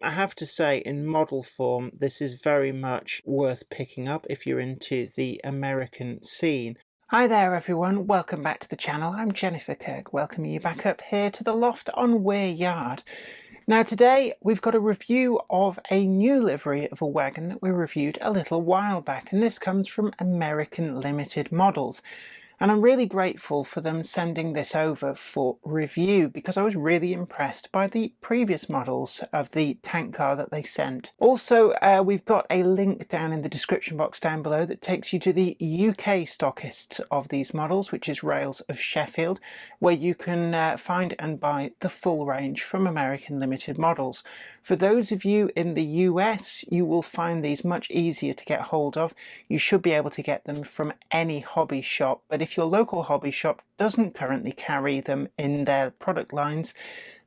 I have to say, in model form, this is very much worth picking up if you're into the American scene. Hi there everyone, welcome back to the channel. I'm Jennifer Kirk, welcoming you back up here to the loft on Weir Yard. Now today we've got a review of a new livery of a wagon that we reviewed a little while back, and this comes from American Limited Models. And I'm really grateful for them sending this over for review because I was really impressed by the previous models of the tank car that they sent. Also, we've got a link down in the description box down below that takes you to the UK stockists of these models, which is Rails of Sheffield, where you can find and buy the full range from American Limited Models. For those of you in the US, you will find these much easier to get hold of. You should be able to get them from any hobby shop, but if your local hobby shop doesn't currently carry them in their product lines,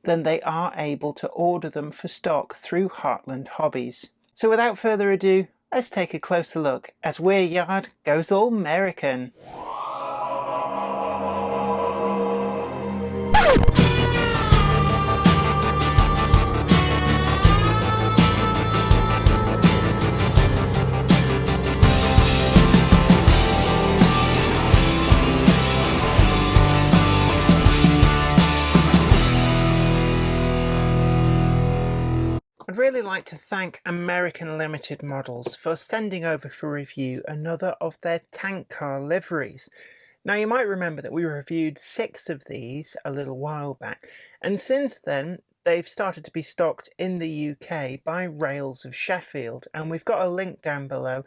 then they are able to order them for stock through Heartland Hobbies. So without further ado, let's take a closer look as Weir Yard goes all American. I'd really like to thank American Limited Models for sending over for review another of their tank car liveries. Now you might remember that we reviewed 6 of these a little while back, and since then they've started to be stocked in the UK by Rails of Sheffield, and we've got a link down below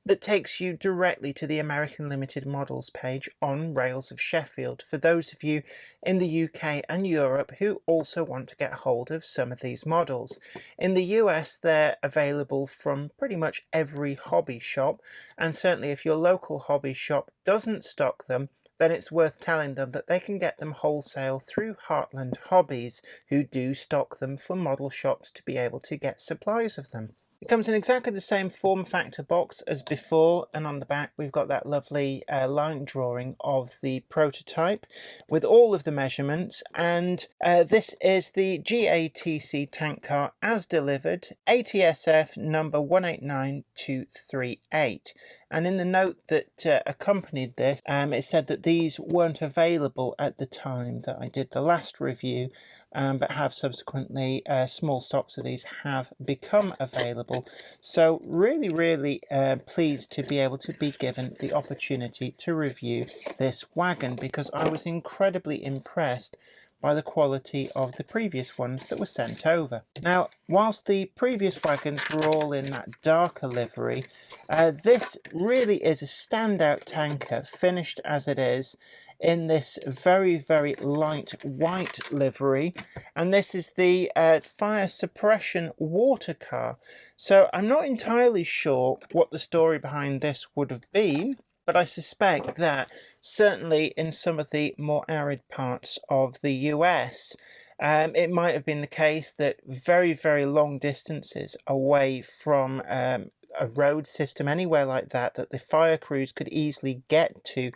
that takes you directly to the American Limited Models page on Rails of Sheffield for those of you in the UK and Europe who also want to get hold of some of these models. In the US, they're available from pretty much every hobby shop, and certainly if your local hobby shop doesn't stock them, then it's worth telling them that they can get them wholesale through Heartland Hobbies, who do stock them for model shops to be able to get supplies of them. It comes in exactly the same form factor box as before, and on the back we've got that lovely line drawing of the prototype with all of the measurements, and this is the GATC tank car as delivered, ATSF number 189238. And in the note that accompanied this, it said that these weren't available at the time that I did the last review, but have subsequently, small stocks of these have become available. So really pleased to be able to be given the opportunity to review this wagon, because I was incredibly impressed by the quality of the previous ones that were sent over. Now, whilst the previous wagons were all in that darker livery, this really is a standout tanker, finished as it is in this very light white livery, and this is the fire suppression water car. So I'm not entirely sure what the story behind this would have been, but I suspect that certainly in some of the more arid parts of the US, it might have been the case that very long distances away from a road system, anywhere like that, that the fire crews could easily get to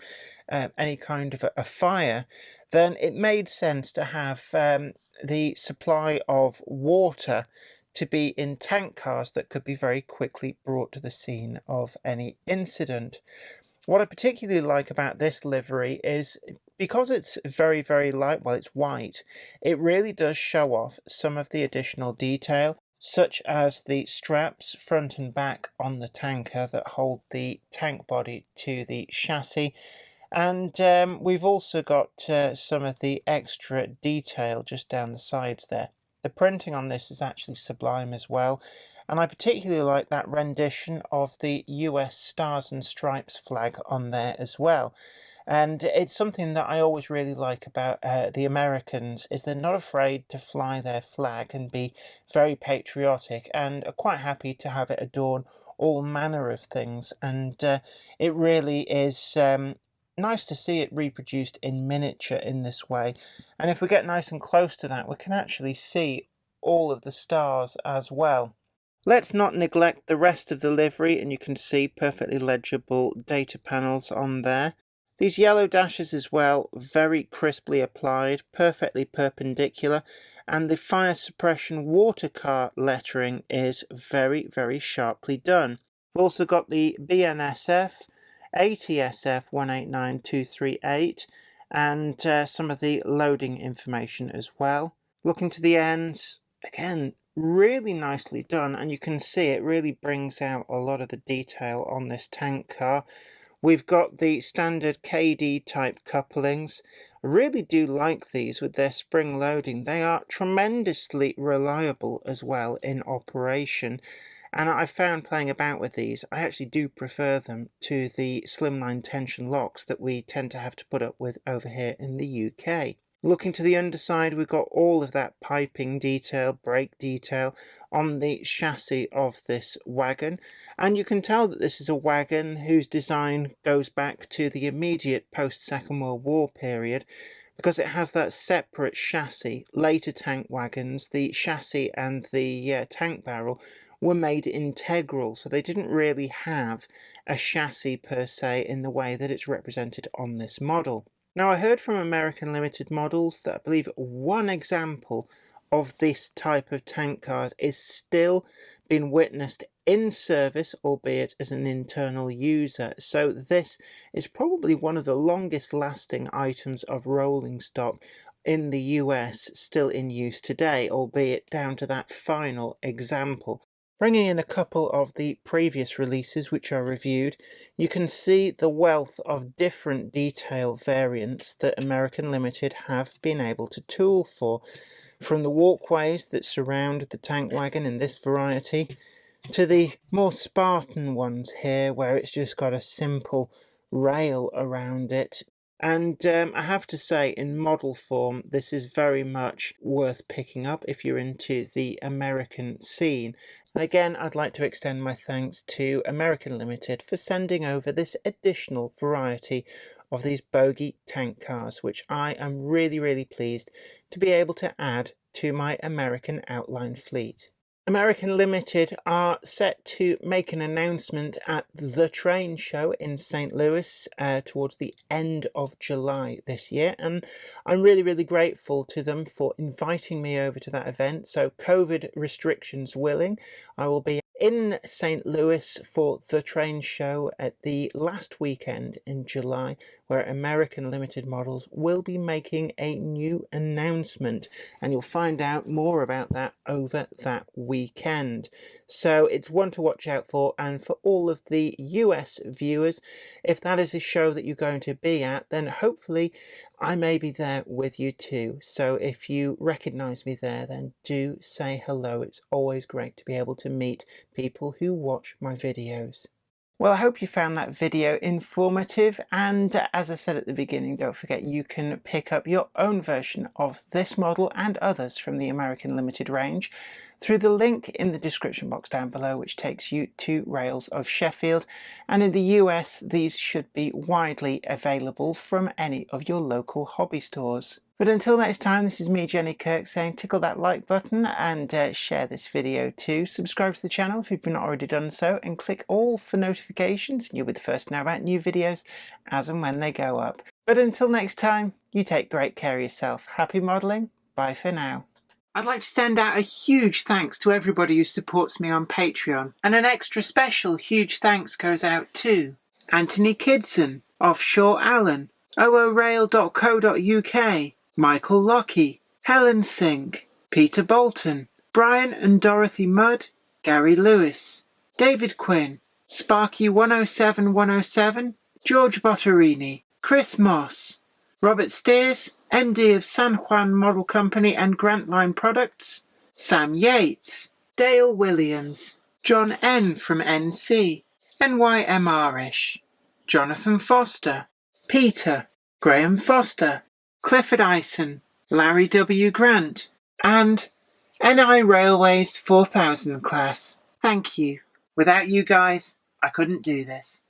any kind of a fire, then it made sense to have the supply of water to be in tank cars that could be very quickly brought to the scene of any incident. What I particularly like about this livery is because it's very light, well, it's white, it really does show off some of the additional detail, such as the straps front and back on the tanker that hold the tank body to the chassis. And we've also got some of the extra detail just down the sides there. The printing on this is actually sublime as well. And I particularly like that rendition of the US Stars and Stripes flag on there as well. And it's something that I always really like about the Americans, is they're not afraid to fly their flag and be very patriotic, and are quite happy to have it adorn all manner of things. And it really is nice to see it reproduced in miniature in this way. And if we get nice and close to that, we can actually see all of the stars as well. Let's not neglect the rest of the livery, and you can see perfectly legible data panels on there. These yellow dashes as well, very crisply applied, perfectly perpendicular, and the fire suppression water car lettering is very, very sharply done. We've also got the BNSF, ATSF 189238, and some of the loading information as well. Looking to the ends, again, really nicely done, and you can see it really brings out a lot of the detail on this tank car. We've got the standard KD type couplings. I really do like these with their spring loading. They are tremendously reliable as well in operation. And I found playing about with these, I actually do prefer them to the slimline tension locks that we tend to have to put up with over here in the UK. Looking to the underside, we've got all of that piping detail, brake detail on the chassis of this wagon. And you can tell that this is a wagon whose design goes back to the immediate post-Second World War period, because it has that separate chassis. Later tank wagons, the chassis and the tank barrel were made integral, so they didn't really have a chassis per se in the way that it's represented on this model. Now, I heard from American Limited models that I believe one example of this type of tank car is still being witnessed in service, albeit as an internal user. So this is probably one of the longest lasting items of rolling stock in the US still in use today, albeit down to that final example. Bringing in a couple of the previous releases which I reviewed, you can see the wealth of different detail variants that American Limited have been able to tool for. From the walkways that surround the tank wagon in this variety, to the more Spartan ones here where it's just got a simple rail around it. And I have to say, in model form, this is very much worth picking up if you're into the American scene. And again, I'd like to extend my thanks to American Limited for sending over this additional variety of these bogie tank cars, which I am really, really pleased to be able to add to my American outline fleet. American Limited are set to make an announcement at the train show in St. Louis towards the end of July this year, and I'm really grateful to them for inviting me over to that event. So COVID restrictions willing, I will be in St. Louis for the train show at the last weekend in July, where American Limited models will be making a new announcement, and you'll find out more about that over that weekend. So it's one to watch out for, and for all of the US viewers, if that is a show that you're going to be at, then hopefully I may be there with you too. So if you recognize me there, then do say hello. It's always great to be able to meet people who watch my videos. Well, I hope you found that video informative, and as I said at the beginning, don't forget you can pick up your own version of this model and others from the American Limited range through the link in the description box down below, which takes you to Rails of Sheffield, and in the US these should be widely available from any of your local hobby stores. But until next time, this is me, Jenny Kirk, saying tickle that like button and share this video too. Subscribe to the channel if you've not already done so, and click all for notifications, and you'll be the first to know about new videos as and when they go up. But until next time, you take great care of yourself. Happy modelling. Bye for now. I'd like to send out a huge thanks to everybody who supports me on Patreon, and an extra special huge thanks goes out to Anthony Kidson, Offshore Allen, oorail.co.uk, Michael Lockie, Helen Sink, Peter Bolton, Brian and Dorothy Mudd, Gary Lewis, David Quinn, Sparky107107, George Botterini, Chris Moss, Robert Steers, MD of San Juan Model Company and Grantline Products, Sam Yates, Dale Williams, John N from NC, NYMRish, Jonathan Foster, Peter, Graham Foster, Clifford Ison, Larry W. Grant, and NI Railways 4000 class. Thank you. Without you guys, I couldn't do this.